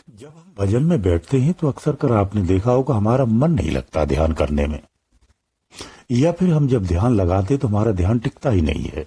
जब हम भजन में बैठते हैं तो अक्सर कर आपने देखा होगा हमारा मन नहीं लगता ध्यान करने में, या फिर हम जब ध्यान लगाते तो हमारा ध्यान टिकता ही नहीं है,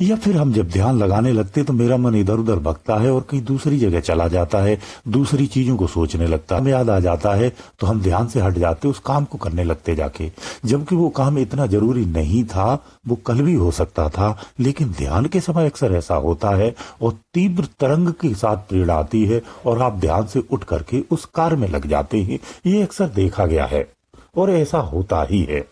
या फिर हम जब ध्यान लगाने लगते तो मेरा मन इधर उधर भटकता है और कहीं दूसरी जगह चला जाता है, दूसरी चीजों को सोचने लगता है, हमें याद आ जाता है तो हम ध्यान से हट जाते, उस काम को करने लगते जाके, जबकि वो काम इतना जरूरी नहीं था, वो कल भी हो सकता था। लेकिन ध्यान के समय अक्सर ऐसा होता है और तीव्र तरंग के साथ पीड़ा आती है और आप ध्यान से उठ करके उस कार्य में लग जाते हैं। ये अक्सर देखा गया है और ऐसा होता ही है।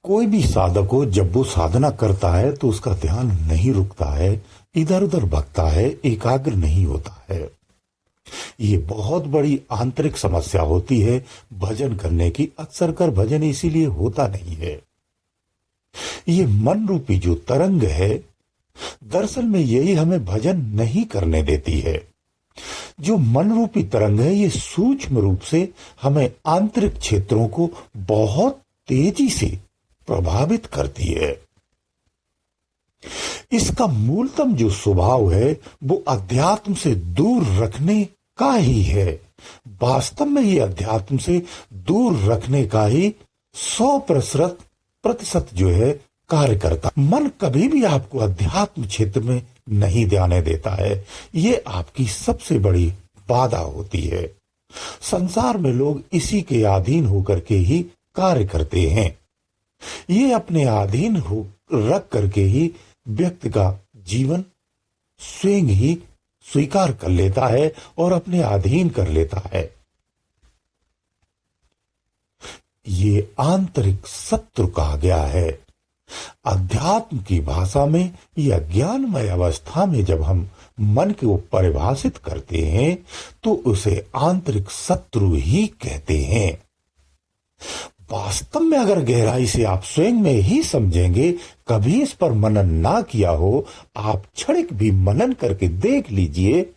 कोई भी साधक हो, जब वो साधना करता है तो उसका ध्यान नहीं रुकता है, इधर उधर भटकता है, एकाग्र नहीं होता है। ये बहुत बड़ी आंतरिक समस्या होती है भजन करने की। अक्सर कर भजन इसीलिए होता नहीं है। ये मन रूपी जो तरंग है, दरअसल में यही हमें भजन नहीं करने देती है। जो मन रूपी तरंग है, ये सूक्ष्म रूप से हमें आंतरिक क्षेत्रों को बहुत तेजी से प्रभावित करती है। इसका मूलतम जो स्वभाव है वो अध्यात्म से दूर रखने का ही है। वास्तव में ये अध्यात्म से दूर रखने का ही 100% जो है कार्य करता। मन कभी भी आपको अध्यात्म क्षेत्र में नहीं जाने देता है। ये आपकी सबसे बड़ी बाधा होती है। संसार में लोग इसी के अधीन होकर के ही कार्य करते हैं। ये अपने अधीन हो रख करके ही व्यक्ति का जीवन स्वयं ही स्वीकार कर लेता है और अपने अधीन कर लेता है। ये आंतरिक शत्रु कहा गया है। अध्यात्म की भाषा में या ज्ञानमय अवस्था में जब हम मन को परिभाषित करते हैं तो उसे आंतरिक शत्रु ही कहते हैं। वास्तव में अगर गहराई से आप स्वयं में ही समझेंगे, कभी इस पर मनन ना किया हो, आप क्षणिक भी मनन करके देख लीजिए,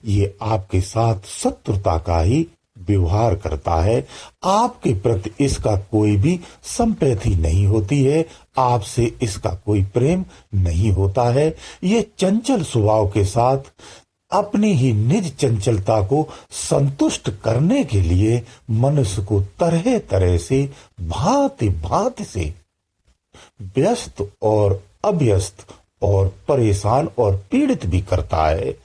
ये आपके साथ शत्रुता का ही व्यवहार करता है। आपके प्रति इसका कोई भी संपैथी नहीं होती है, आपसे इसका कोई प्रेम नहीं होता है। ये चंचल स्वभाव के साथ अपनी ही निज चंचलता को संतुष्ट करने के लिए मनुष्य को तरह तरह से भांति भांति से व्यस्त और अभ्यस्त और परेशान और पीड़ित भी करता है।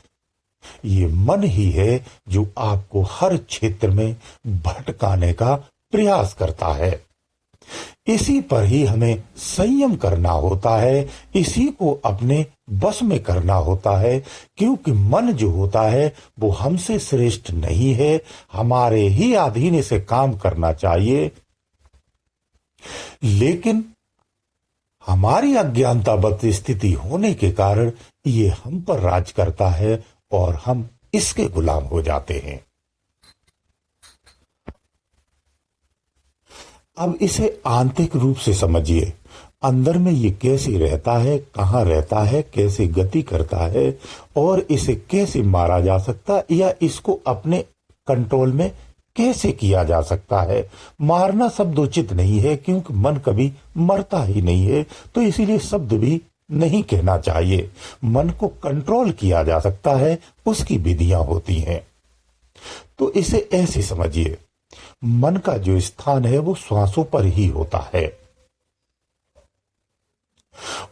ये मन ही है जो आपको हर क्षेत्र में भटकाने का प्रयास करता है। इसी पर ही हमें संयम करना होता है, इसी को अपने बस में करना होता है, क्योंकि मन जो होता है वो हमसे श्रेष्ठ नहीं है। हमारे ही अधीन से काम करना चाहिए, लेकिन हमारी अज्ञानतावत स्थिति होने के कारण ये हम पर राज करता है और हम इसके गुलाम हो जाते हैं। अब इसे आंतरिक रूप से समझिए। अंदर में ये कैसे रहता है, कहाँ रहता है, कैसे गति करता है और इसे कैसे मारा जा सकता या इसको अपने कंट्रोल में कैसे किया जा सकता है। मारना शब्द उचित नहीं है, क्योंकि मन कभी मरता ही नहीं है, तो इसीलिए शब्द भी नहीं कहना चाहिए। मन को कंट्रोल किया जा सकता है, उसकी विधियां होती हैं। तो इसे ऐसे समझिए, मन का जो स्थान है वो श्वासों पर ही होता है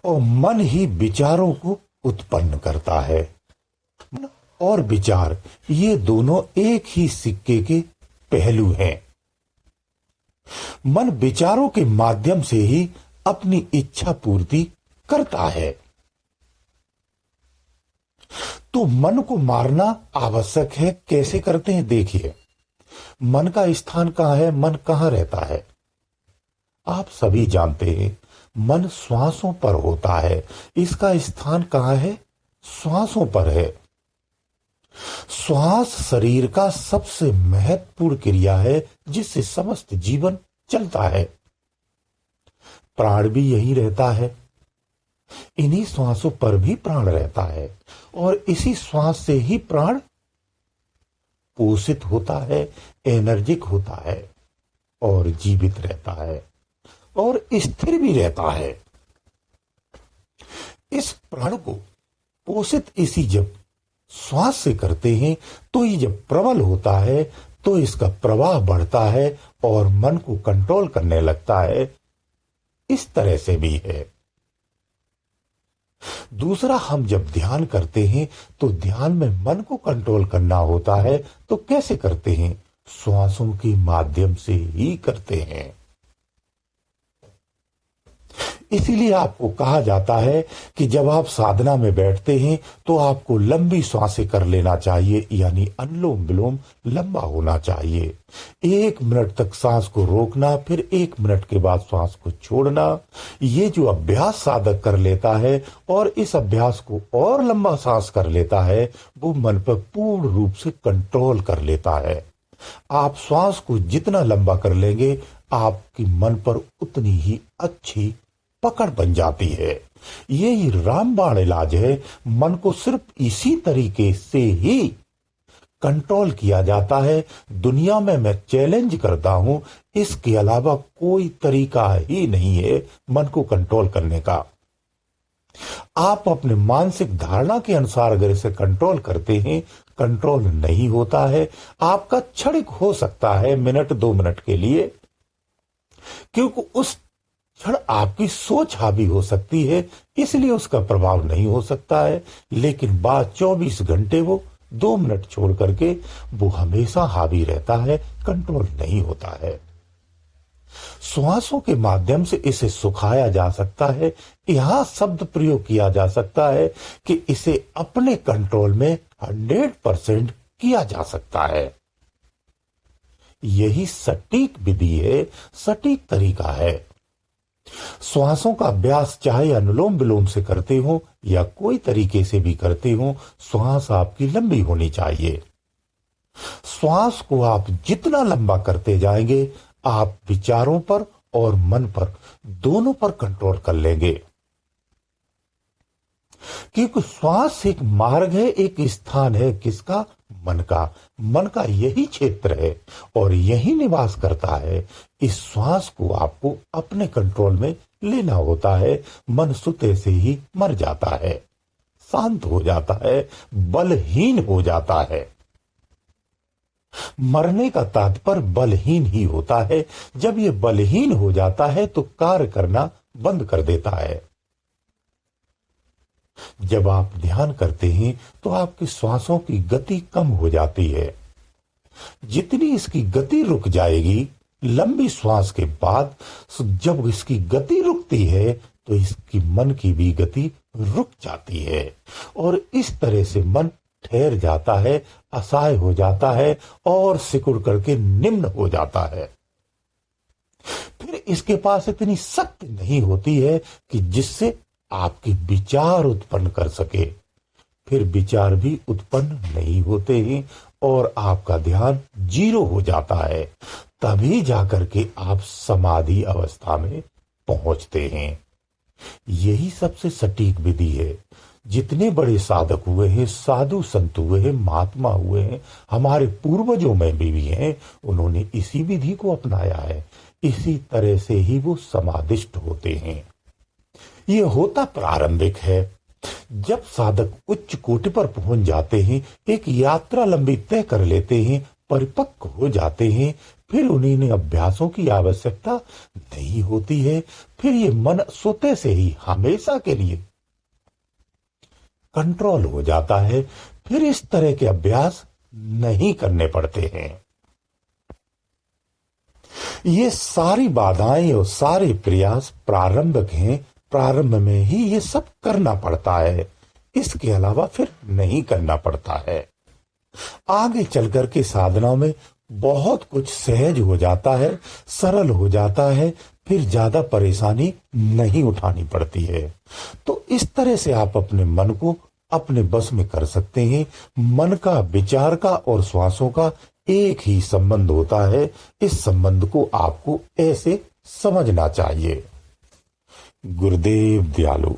और मन ही विचारों को उत्पन्न करता है। मन और विचार ये दोनों एक ही सिक्के के पहलू हैं। मन विचारों के माध्यम से ही अपनी इच्छा पूर्ति करता है। तो मन को मारना आवश्यक है। कैसे करते हैं देखिए। मन का स्थान कहां है, मन कहां रहता है, आप सभी जानते हैं। मन श्वासों पर होता है। इसका स्थान कहां है, श्वासों पर है। श्वास शरीर का सबसे महत्वपूर्ण क्रिया है जिससे समस्त जीवन चलता है। प्राण भी यही रहता है। इन्हीं श्वासों पर भी प्राण रहता है और इसी श्वास से ही प्राण पोषित होता है, एनर्जिक होता है और जीवित रहता है और स्थिर भी रहता है। इस प्राण को पोषित इसी जब श्वास से करते हैं तो ये जब प्रबल होता है तो इसका प्रवाह बढ़ता है और मन को कंट्रोल करने लगता है। इस तरह से भी है। दूसरा, हम जब ध्यान करते हैं तो ध्यान में मन को कंट्रोल करना होता है। तो कैसे करते हैं? श्वासों के माध्यम से ही करते हैं। इसीलिए आपको कहा जाता है कि जब आप साधना में बैठते हैं तो आपको लंबी सांसें कर लेना चाहिए, यानी अनुलोम विलोम लंबा होना चाहिए। 1 मिनट तक सांस को रोकना, फिर 1 मिनट के बाद सांस को छोड़ना। ये जो अभ्यास साधक कर लेता है और इस अभ्यास को और लंबा सांस कर लेता है, वो मन पर पूर्ण रूप से कंट्रोल कर लेता है। आप श्वास को जितना लंबा कर लेंगे, आपकी मन पर उतनी ही अच्छी पकड़ बन जाती है। यही रामबाण इलाज है। मन को सिर्फ इसी तरीके से ही कंट्रोल किया जाता है। दुनिया में मैं चैलेंज करता हूं, इसके अलावा कोई तरीका ही नहीं है मन को कंट्रोल करने का। आप अपने मानसिक धारणा के अनुसार अगर इसे कंट्रोल करते हैं, कंट्रोल नहीं होता है। आपका क्षणिक हो सकता है, मिनट 2 मिनट के लिए, क्योंकि उस क्षण आपकी सोच हावी हो सकती है, इसलिए उसका प्रभाव नहीं हो सकता है। लेकिन बाद 24 घंटे वो 2 मिनट छोड़ करके वो हमेशा हावी रहता है, कंट्रोल नहीं होता है। श्वासों के माध्यम से इसे सुखाया जा सकता है। यहां शब्द प्रयोग किया जा सकता है कि इसे अपने कंट्रोल में 100% किया जा सकता है। यही सटीक विधि है, सटीक तरीका है। श्वासों का अभ्यास चाहे अनुलोम विलोम से करते हो या कोई तरीके से भी करते हो, श्वास आपकी लंबी होनी चाहिए। श्वास को आप जितना लंबा करते जाएंगे, आप विचारों पर और मन पर दोनों पर कंट्रोल कर लेंगे। क्योंकि श्वास एक मार्ग है, एक स्थान है, किसका? मन का। मन का यही क्षेत्र है और यही निवास करता है। इस श्वास को आपको अपने कंट्रोल में लेना होता है। मन सुते से ही मर जाता है, शांत हो जाता है, बलहीन हो जाता है। मरने का तात्पर्य बलहीन ही होता है। जब ये बलहीन हो जाता है तो कार्य करना बंद कर देता है। जब आप ध्यान करते हैं तो आपकी श्वासों की गति कम हो जाती है। जितनी इसकी गति रुक जाएगी, लंबी श्वास के बाद जब इसकी गति रुकती है तो इसकी मन की भी गति रुक जाती है और इस तरह से मन ठहर जाता है, असहाय हो जाता है और सिकुड़ करके निम्न हो जाता है। फिर इसके पास इतनी शक्ति नहीं होती है कि जिससे आपके विचार उत्पन्न कर सके। फिर विचार भी उत्पन्न नहीं होते हैं और आपका ध्यान 0 हो जाता है। तभी जाकर के आप समाधि अवस्था में पहुंचते हैं। यही सबसे सटीक विधि है। जितने बड़े साधक हुए हैं, साधु संत हुए हैं, महात्मा हुए हैं, हमारे पूर्वजों में भी हैं, उन्होंने इसी विधि को अपनाया है। इसी तरह से ही वो समाधिष्ट होते हैं। ये होता प्रारंभिक है। जब साधक उच्च कोटि पर पहुंच जाते हैं, एक यात्रा लंबी तय कर लेते हैं, परिपक्व हो जाते हैं, फिर उन्हें अभ्यासों की आवश्यकता नहीं होती है। फिर ये मन सोते से ही हमेशा के लिए कंट्रोल हो जाता है। फिर इस तरह के अभ्यास नहीं करने पड़ते हैं। ये सारी बाधाएं और सारे प्रयास प्रारंभिक हैं। प्रारंभ में ही ये सब करना पड़ता है, इसके अलावा फिर नहीं करना पड़ता है। आगे चलकर के साधना में बहुत कुछ सहज हो जाता है, सरल हो जाता है, फिर ज्यादा परेशानी नहीं उठानी पड़ती है। तो इस तरह से आप अपने मन को अपने बस में कर सकते हैं। मन का, विचार का और श्वासों का एक ही संबंध होता है। इस संबंध को आपको ऐसे समझना चाहिए। गुरुदेव दयालु।